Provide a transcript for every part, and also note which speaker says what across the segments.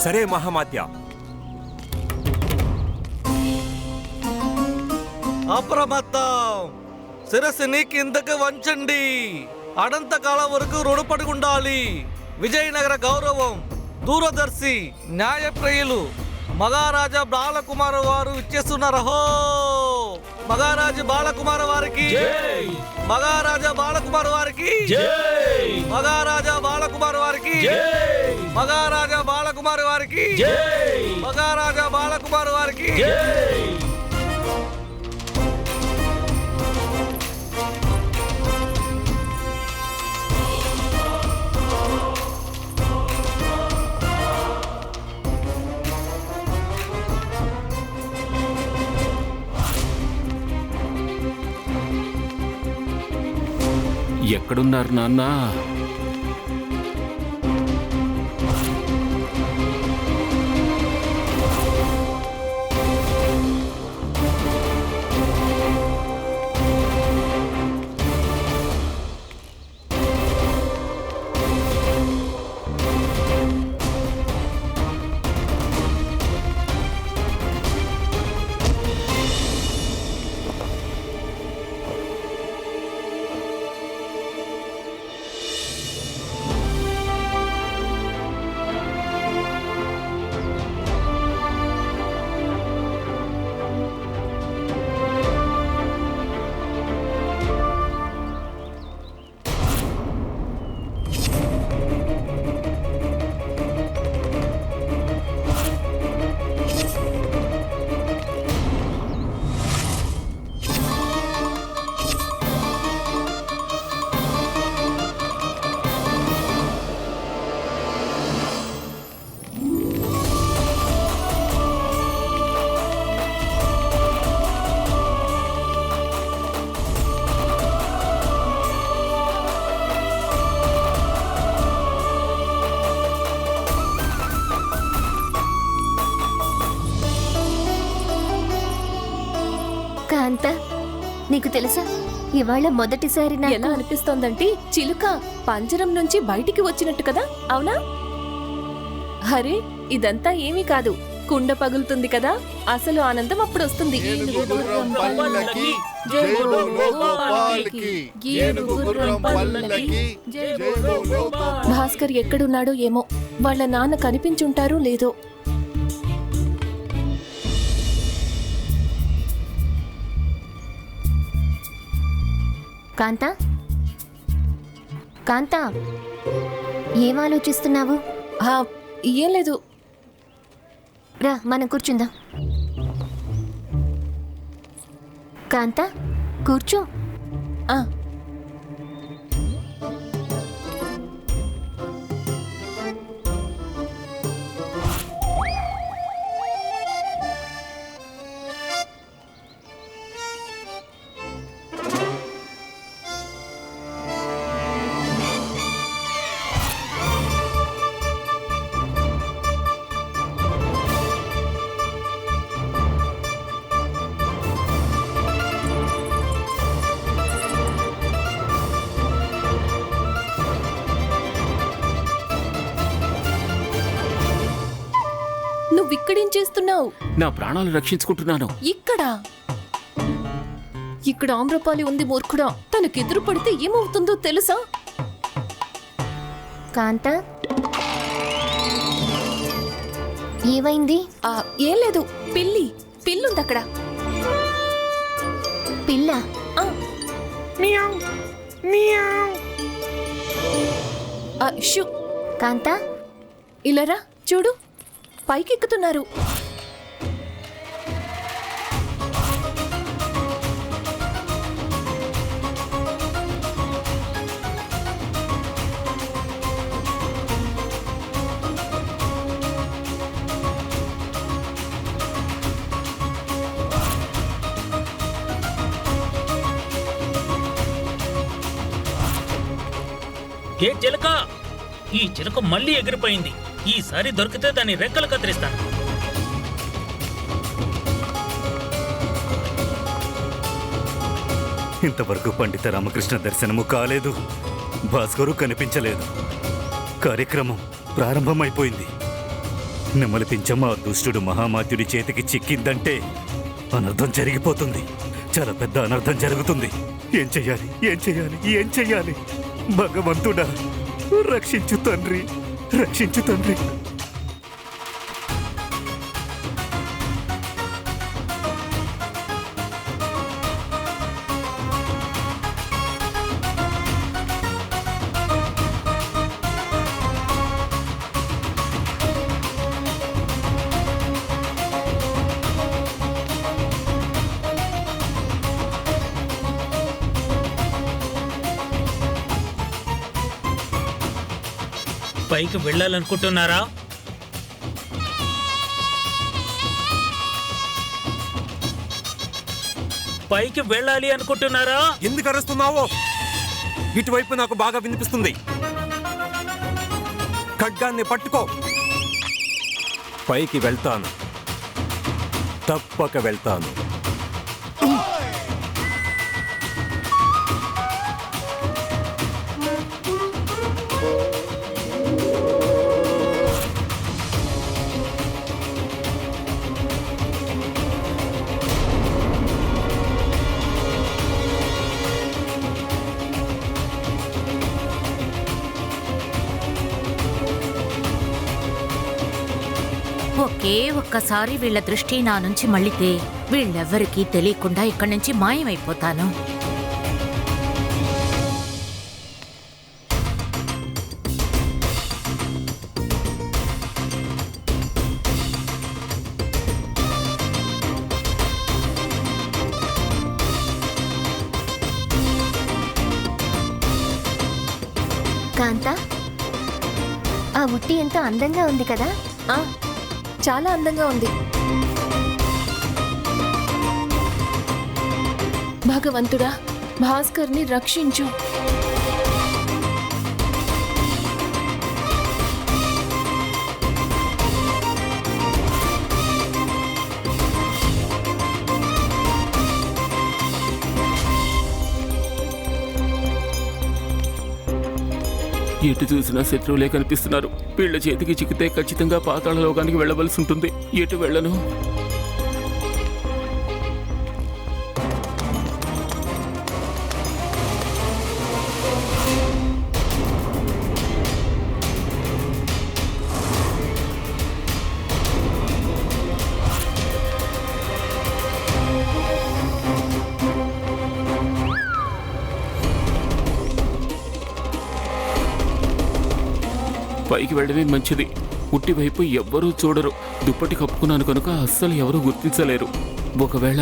Speaker 1: సరే మహామాత్య.
Speaker 2: అప్రమత్తం, శిరస్సుని కిందకి వంచండి. అనంతకాలం వరకు రుణపడి ఉండాలి. విజయనగర గౌరవం, దూరదర్శి, న్యాయప్రియులు మహారాజా బాలకుమార వారు ఇచ్చేస్తున్నారహో. మహారాజా బాలకుమార వారికి, మహారాజా బాలకుమార వారికి, మహారాజా బాలకుమార వారికి, మహారాజా బాలకుమార వారికి, మహారాజా బాలకుమార వారికి.
Speaker 3: ఎక్కడున్నారు నాన్న?
Speaker 4: కాంత, నీకు తెలుసా ఇవాళ మొదటిసారి
Speaker 5: ఎలా అనిపిస్తోందంటే చిలుక పంజరం నుంచి బయటికి వచ్చినట్టు కదా, అవునా? అరే, ఇదంతా ఏమీ కాదు, కుండ పగులుతుంది కదా, అసలు ఆనందం అప్పుడు వస్తుంది. భాస్కర్ ఎక్కడున్నాడో ఏమో, వాళ్ళ నాన్న కనిపించుంటారో లేదో.
Speaker 4: కాంతా, కాంతా, ఏం ఆలోచిస్తున్నావు?
Speaker 5: ఏం లేదు,
Speaker 4: రా మనం కూర్చుందాం. కాంతా, కూర్చో.
Speaker 5: నువ్విక్కడేం చేస్తున్నావు?
Speaker 3: నా ప్రాణాలు రక్షించుకుంటున్నాను.
Speaker 5: ఇక్కడ ఆమ్రపాలి ఉంది మూర్ఖుడా, తనకెదురు పడితే ఏమవుతుందో తెలుసా?
Speaker 4: కాంతా, ఏమైంది?
Speaker 5: ఏం లేదు, పిల్లుంది అక్కడ.
Speaker 4: పిల్ల? కాంతా,
Speaker 5: ఇలారా చూడు, పైకెక్కుతున్నారు.
Speaker 6: ఏ చిలక, ఈ చిలక మళ్ళీ ఎగిరిపోయింది. ఈసారి దొరికితే దాని రెక్కలు కత్తిరిస్తాను.
Speaker 7: ఇంతవరకు పండిత రామకృష్ణ దర్శనము కాలేదు, భాస్కరు కనిపించలేదు. కార్యక్రమం ప్రారంభమైపోయింది. నెమలి పించమ్మ ఆ దుష్టుడు మహామాత్యుడి చేతికి చిక్కిందంటే అనర్థం జరిగిపోతుంది. చాలా పెద్ద అనర్థం జరుగుతుంది. ఏం చెయ్యాలి, ఏం చెయ్యాలి, ఏం చెయ్యాలి? భగవంతుడా, రక్షించు తండ్రి, రక్షించు తండ్రి.
Speaker 6: పైకి వెళ్ళాలనుకుంటున్నారా? పైకి వెళ్ళాలి అనుకుంటున్నారా?
Speaker 1: ఎందుకు అరుస్తున్నావో? ఇటువైపు నాకు బాగా వినిపిస్తుంది. ఖడ్గాన్ని పట్టుకో. పైకి వెళ్తాను, తప్పక వెళ్తాను.
Speaker 8: ఒకే ఒక్కసారి వీళ్ళ దృష్టి నా నుంచి మళ్ళితే వీళ్ళెవ్వరికీ తెలియకుండా ఇక్కడి నుంచి మాయమైపోతాను.
Speaker 4: కాంత, ఆ ఉట్టి ఎంతో అందంగా ఉంది కదా?
Speaker 5: ఆ, చాలా అందంగా ఉంది. భగవంతుడా, భాస్కర్ని రక్షించు.
Speaker 3: ఎటు చూసినా శత్రువులే కనిపిస్తున్నారు. వీళ్ళ చేతికి చిక్కితే ఖచ్చితంగా పాతాళ లోకానికి వెళ్ళవలసి ఉంటుంది. ఎటు వెళ్ళను? పైకి వెళ్ళడమే మంచిది. ఉట్టి వైపు ఎవ్వరూ చూడరు. దుప్పటి కప్పుకున్నాను కనుక అస్సలు ఎవరూ గుర్తించలేరు. ఒకవేళ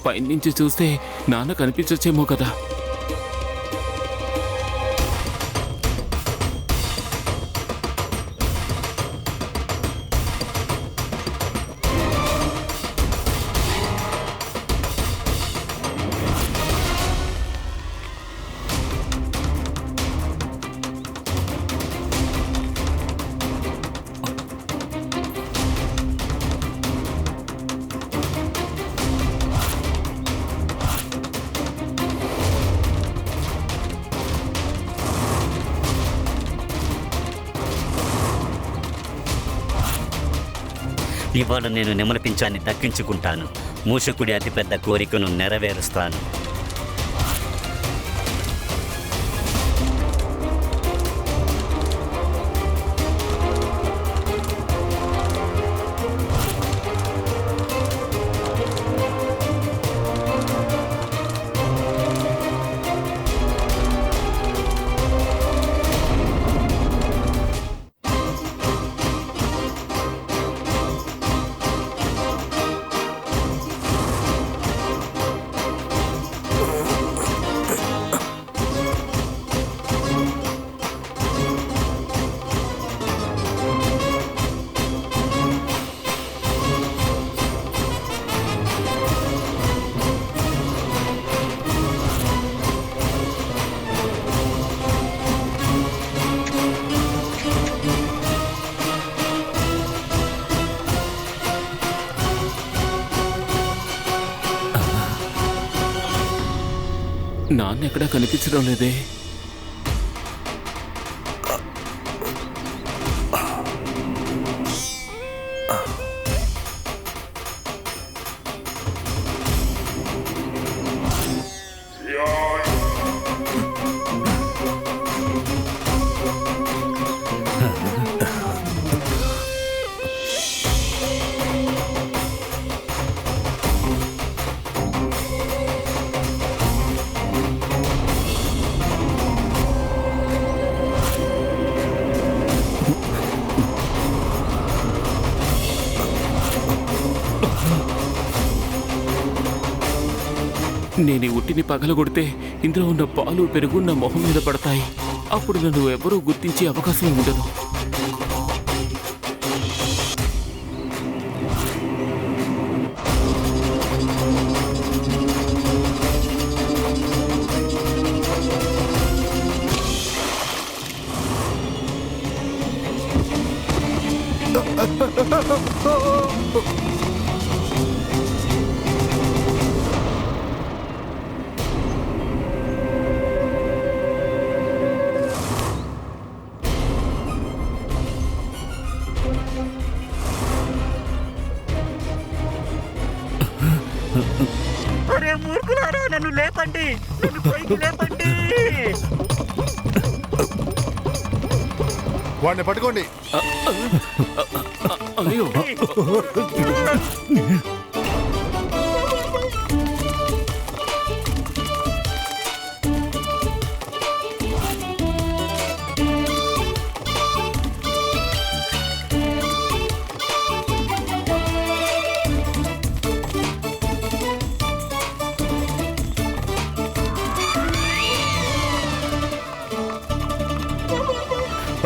Speaker 3: పైనుంచి చూస్తే నాన్న కనిపించచ్చేమో కదా.
Speaker 9: ఇవాళ నేను నెమలి పించాన్ని దక్కించుకుంటాను. మూషకుడి అతిపెద్ద కోరికను నెరవేరుస్తాను. నాన్న ఎక్కడా కనిపించడం లేదే.
Speaker 3: నేను ఈ ఉట్టిని పగలగొడితే ఇందులో ఉన్న పాలు పెరుగు నా మొహం మీద పడతాయి. అప్పుడు నన్ను ఎవరూ గుర్తించే అవకాశం ఉండదు.
Speaker 7: అరే మూర్ఖులారా, నన్ను లేపండి, నన్ను పైకి లేపండి.
Speaker 10: వాడిని పట్టుకోండి.
Speaker 3: అయ్యో,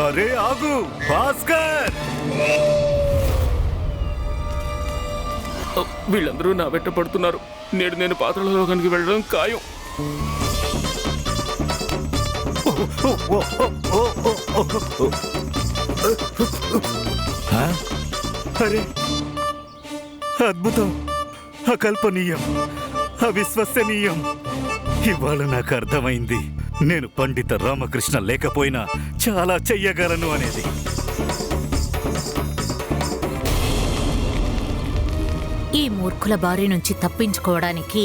Speaker 7: అరే ఆగు భాస్కర్.
Speaker 3: వీళ్ళందరూ నా వెంట పడుతున్నారు. నేడు నేను పాతాళ లోకానికి వెళ్ళడం ఖాయం.
Speaker 7: అరే అద్భుతం, అకల్పనీయం, అవిశ్వసనీయం. ఇవాళ నాకు అర్థమైంది, నేను పండిత రామకృష్ణ లేకపోయినా చాలా చెయ్యగలను అనేది.
Speaker 8: ఈ మూర్ఖుల బారి నుంచి తప్పించుకోవడానికి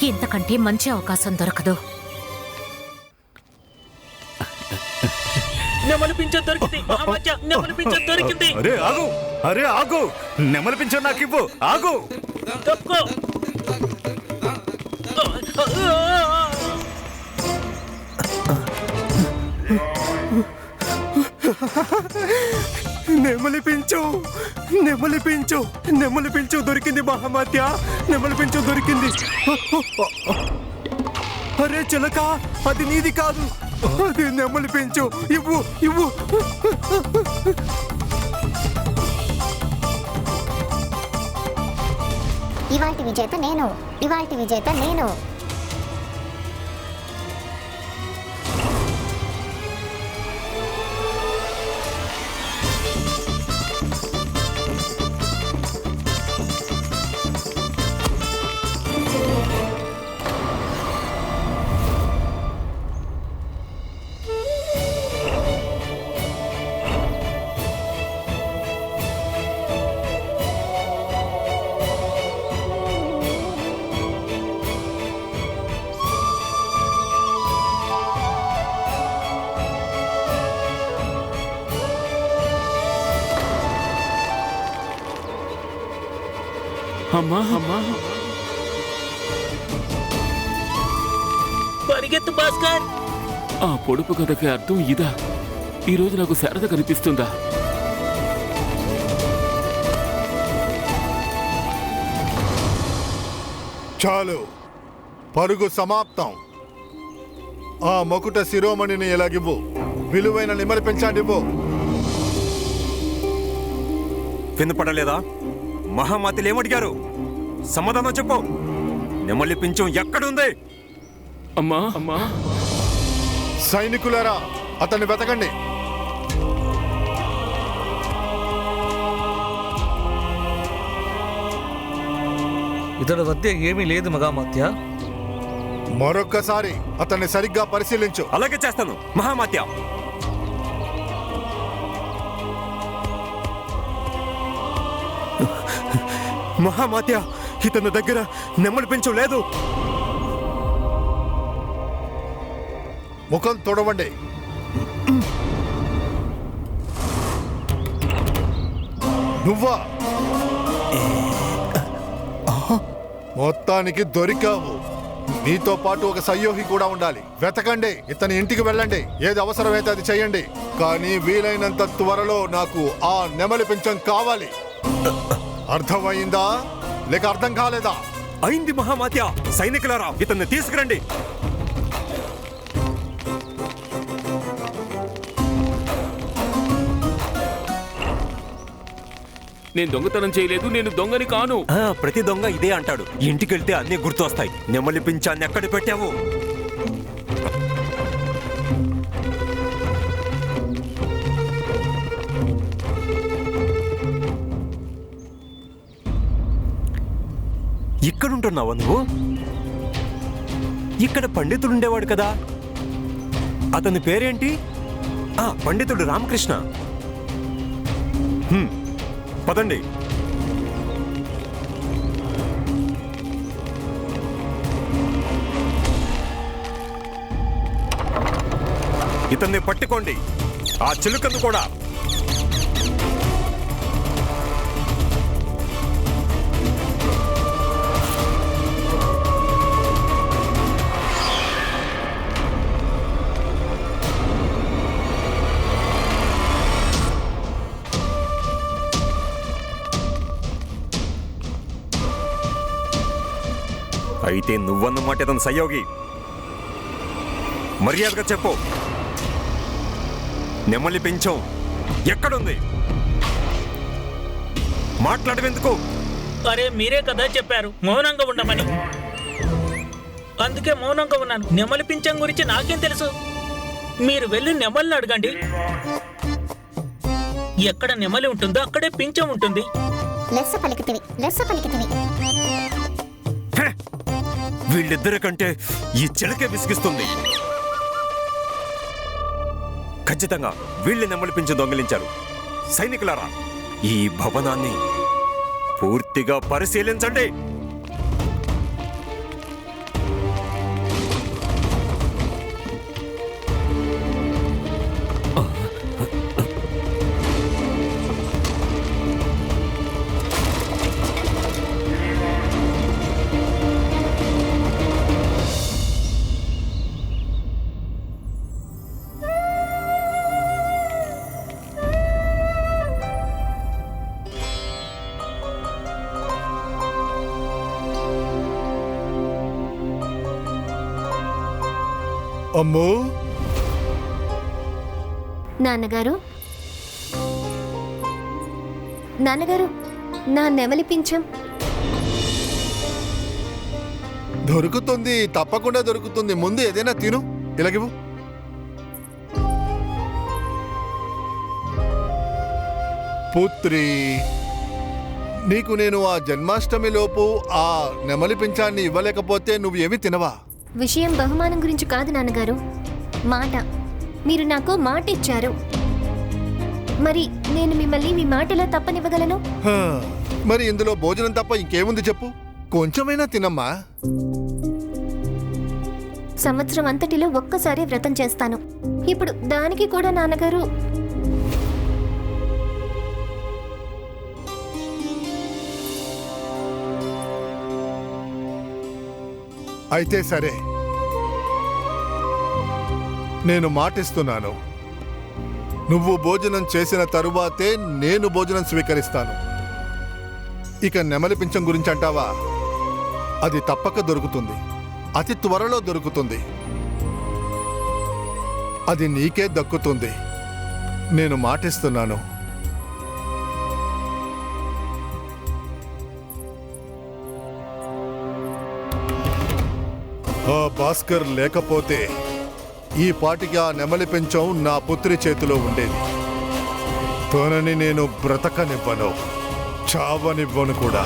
Speaker 8: ఇంతకంటే మంచి అవకాశం దొరకదు.
Speaker 6: నెమలి పింఛం దొరికింది మహామాత్య, నెమలి పింఛం దొరికింది.
Speaker 7: అరే ఆగు, అరే ఆగు, నెమలి పింఛం నాకు ఇవ్వు, ఆగు.
Speaker 6: తప్పుకో.
Speaker 1: నెమలి పించు దొరికింది మహామాత్య, నెమలి పించు దొరికింది. అరే చిలక, అది నీది కాదు, అది నెమలి పించు. ఇవ్వు ఇవ్వు.
Speaker 4: ఇవాల్టి విజేత నేను, ఇవాల్టి విజేత నేను.
Speaker 3: అమ్మా అమ్మా,
Speaker 6: పరిగెత్తు భాస్కర్.
Speaker 3: ఆ పొడుపు కథకి అర్థం ఇదా? ఈరోజు నాకు శారద కనిపిస్తుందా?
Speaker 10: చాలు, పరుగు సమాప్తం. ఆ మొకుట శిరోమణిని ఎలాగివ్వు, విలువైన నెమలి పెంచాడివ్వు.
Speaker 1: వినపడలేదా? మహామాతలు ఏమడిగారు? సమాధానం చెప్పు. నెమలి పించం ఎక్కడుంది?
Speaker 3: అమ్మా అమ్మా,
Speaker 10: సైనికులారా, అతన్ని వెతకండి.
Speaker 2: ఇతడి వద్ద ఏమీ లేదు మహామాత్య.
Speaker 10: మరొక్కసారి అతన్ని సరిగ్గా పరిశీలించు.
Speaker 1: అలాగే చేస్తాను మహామాత్య. మహామాత్య, ఇతని దగ్గర నెమలి పించం లేదు.
Speaker 10: ముఖం తొడవండి. నువ్వా? మొత్తానికి దొరికావు. నీతో పాటు ఒక సహయోగి కూడా ఉండాలి. వెతకండి, ఇతని ఇంటికి వెళ్ళండి, ఏది అవసరమైతే అది చెయ్యండి. కానీ వీలైనంత త్వరలో నాకు ఆ నెమలి పించం కావాలి. అర్థమైందా లేక అర్థం కాలేదా?
Speaker 1: అయింది మహామాత్య. సైనికులారా, ఇతన్ని తీసుకురండి.
Speaker 3: నేను దొంగతనం చేయలేదు, నేను దొంగని కాను.
Speaker 1: ప్రతి దొంగ ఇదే అంటాడు. ఇంటికెళ్తే అన్నీ గుర్తొస్తాయి. నెమలి పించాన్ని ఎక్కడ పెట్టావు? ఇక్కడుంటున్నావా నువ్వు? ఇక్కడ పండితుడు ఉండేవాడు కదా, అతని పేరేంటి? పండితుడు రామకృష్ణ. పదండి. ఇతన్ని పట్టుకోండి, ఆ చిలుకను కూడా. అయితే నువ్వన్నమాట ఇతను సహయోగి. మర్యాదగా చెప్పు, నెమలి పించం ఎక్కడుంది? మాట్లాడేందుకు?
Speaker 6: అరే మీరే కదా చెప్పారు మౌనంగా ఉండమని. అందుకే మౌనంగా ఉన్నాను. నెమలి పింఛం గురించి నాకేం తెలుసు? మీరు వెళ్ళి నెమలిని అడగండి. ఎక్కడ నెమలి ఉంటుందో అక్కడే పింఛం ఉంటుంది.
Speaker 4: లెస్స పలికితివి.
Speaker 1: వీళ్ళిద్దరి కంటే ఈ చిలకే విసిగిస్తుంది. ఖచ్చితంగా వీళ్ళని నెమలి పింఛం దొంగిలించారు. సైనికులారా, ఈ భవనాన్ని పూర్తిగా పరిశీలించండి.
Speaker 10: అమ్మో,
Speaker 11: నాన్నగారు, నా నెమలి పింఛం
Speaker 10: దొరుకుతుంది, తప్పకుండా దొరుకుతుంది. ముందు ఏదైనా తిను. ఇలాగివ్వు. పుత్రి, నీకు నేను ఆ జన్మాష్టమిలోపు ఆ నెమలి పింఛాన్ని ఇవ్వలేకపోతే నువ్వు ఏమి తినవా?
Speaker 11: విషయం బహుమానం గురించి కాదు నాన్నగారు, మాట. మీరు నాకు మాట ఇచ్చారు. మరి నేను మిమ్మల్ని మీ మాటలో తప్పనివ్వగలను?
Speaker 10: మరి ఇందులో భోజనం తప్ప ఇంకేముంది చెప్పు. కొంచెమైనా తినమ్మా.
Speaker 11: సంవత్సరం అంతటిలో ఒక్కసారి వ్రతం చేస్తాను. ఇప్పుడు దానికి కూడా నాన్నగారు.
Speaker 10: అయితే సరే, నేను మాటిస్తున్నాను. నువ్వు భోజనం చేసిన తరువాతే నేను భోజనం స్వీకరిస్తాను. ఇక నెమలి పింఛం గురించి అంటావా? అది తప్పక దొరుకుతుంది. అతి త్వరలో దొరుకుతుంది. అది నీకే దక్కుతుంది. నేను మాటిస్తున్నాను. ఆ భాస్కర్ లేకపోతే ఈ పాటికి ఆ నెమలి పింఛం నా పుత్రి చేతిలో ఉండేది. తనని నేను బ్రతకనివ్వను, చావనివ్వను కూడా.